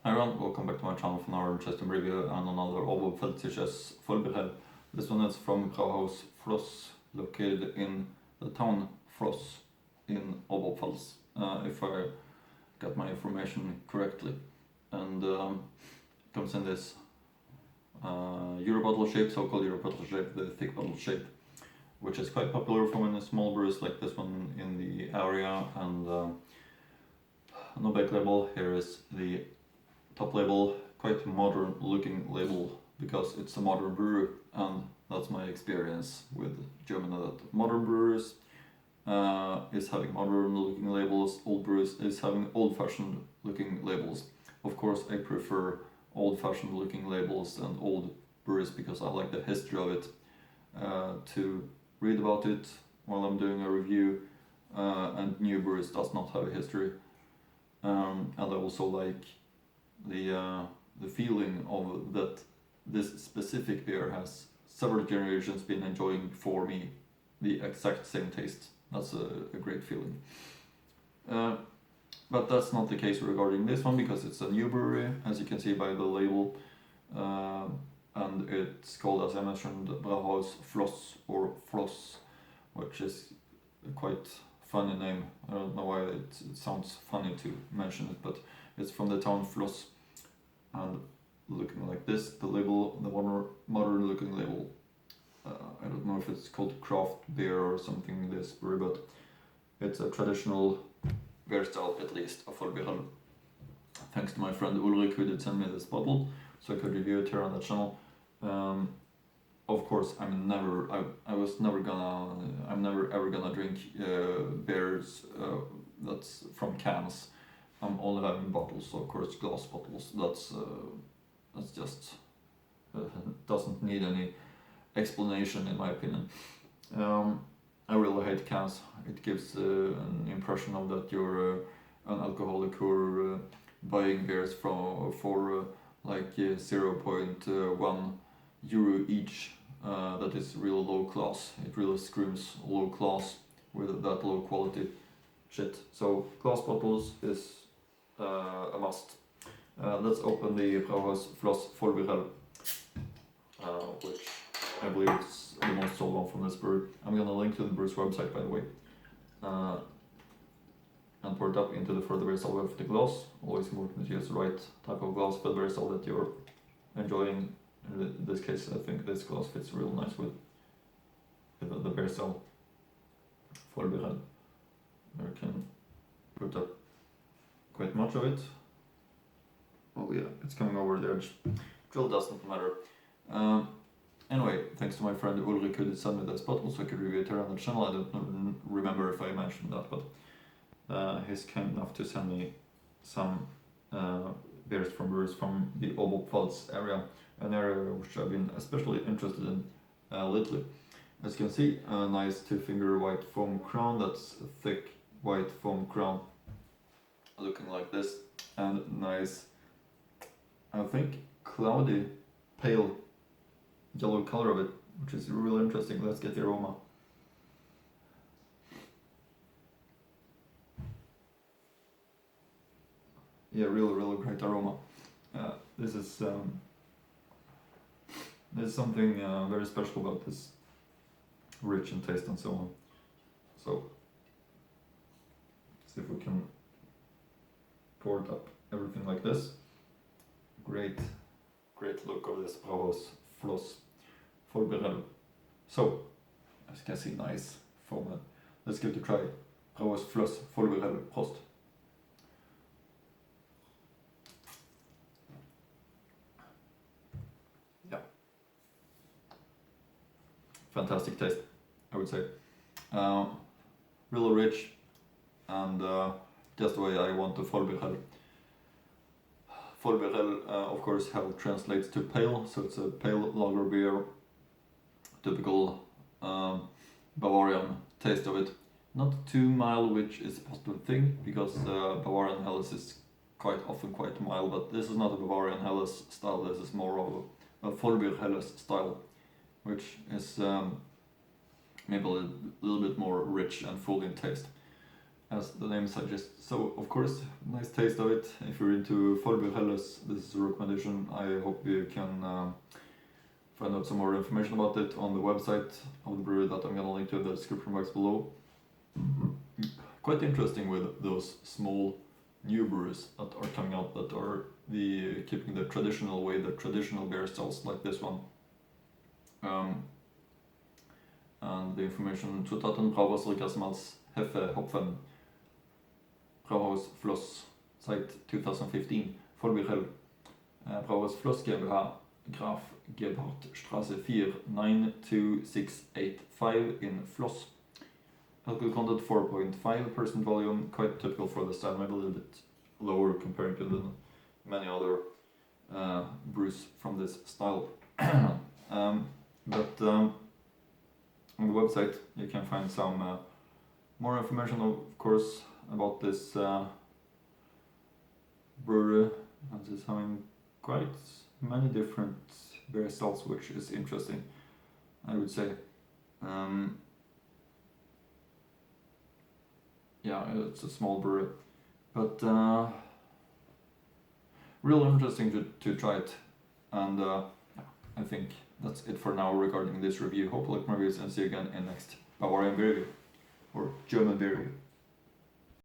Hi everyone, welcome back to my channel for another interesting review and another Oberpfälzisches Vollbier. This one is from Brauhaus Floss, located in the town Floss in Oberpfalz, if I got my information correctly. And it comes in this Euro bottle shape, so-called Euro bottle shape, the thick bottle shape, which is quite popular for many small breweries like this one in the area. And no back label, here is the top label, quite modern looking label because it's a modern brewery, and that's my experience with Germany, that modern brewers is having modern looking labels, old brewers is having old fashioned looking labels. Of course I prefer old fashioned looking labels and old breweries because I like the history of it, to read about it while I'm doing a review, and new breweries does not have a history, and I also like the feeling of that this specific beer has several generations been enjoying before me the exact same taste. That's a great feeling. But that's not the case regarding this one because it's a new brewery, as you can see by the label, and it's called, as I mentioned, Brauhaus Floss or Floss, which is a quite funny name. I don't know why it sounds funny to mention it, but it's from the town Floss, and looking like this, the label, the modern looking label. I don't know if it's called craft beer or something, this brewery, but it's a traditional beer style, at least, a Vollbier. Thanks to my friend Ulrich who did send me this bottle, so I could review it here on the channel. Of course, I'm never ever gonna drink beers that's from cans. I'm only having bottles, so of course glass bottles. That's just doesn't need any explanation in my opinion. I really hate cans. It gives an impression of that you're an alcoholic who're buying beers for like 0.1 euro each. That is real low class. It really screams low class with that low quality shit. So glass bottles is a must. Let's open the Brauhaus Floss Vollbier, which I believe is the most sold one from this brewery. I'm gonna link to the brewer's website, by the way, and pour it up into the further beer with the glass. Always important to use the right type of glass for the beer that you're enjoying. In this case, I think this glass fits real nice with the beer cell Vollbier. I can put up quite much of it. Oh yeah, it's coming over the edge. Drill doesn't matter. Anyway, thanks to my friend Ulrich who did send me this bottle so I could review it here on the channel. I don't remember if I mentioned that, but he's kind enough to send me some beers from brewers from the Oberpfalz area, an area which I've been especially interested in lately. As you can see, a nice 2-finger white foam crown. That's a thick white foam crown looking like this, and nice, I think, cloudy pale yellow color of it, which is really interesting. Let's get the aroma. Yeah, really great aroma. This is there's something very special about this, rich in taste and so on. So see if we can pour it up, everything like this. Great look of this Brauhaus Floss Vollbier. So, as you can see, nice foam. Let's give it a try. Brauhaus Floss Vollbier. Prost. Yeah. Fantastic taste, I would say. Really rich, and just the way I want the Vollbier. Vollbier, of course, how it translates to pale, so it's a pale lager beer, typical Bavarian taste of it. Not too mild, which is a positive thing, because Bavarian Helles is quite often quite mild, but this is not a Bavarian Helles style, this is more of a Vollbier Helles style, which is maybe a little bit more rich and full in taste. as the name suggests. So of course, nice taste of it. If you're into Vollbier, this is a recommendation. I hope you can find out some more information about it on the website of the brewery that I'm gonna link to in the description box below. Quite interesting with those small new breweries that are coming out that are keeping the traditional way, the traditional beer styles like this one. And the information Zutaten Brauhaus Rickersmalz Hefe Hopfen Brauhaus Floss site 2015 Vollbier Brauhaus Floss GmbH Graf Gebhardtstraße 4 92685 in Floss. Alcohol content 4.5% volume, quite typical for the style, maybe a little bit lower compared to the many other brews from this style. But on the website you can find some more information, of course, about this brewery, and it's having quite many different beer styles, which is interesting, I would say. Yeah, it's a small brewery, but really interesting to try it. And yeah, I think that's it for now regarding this review. Hope you like my reviews, and see you again in next Bavarian beer review or German beer review.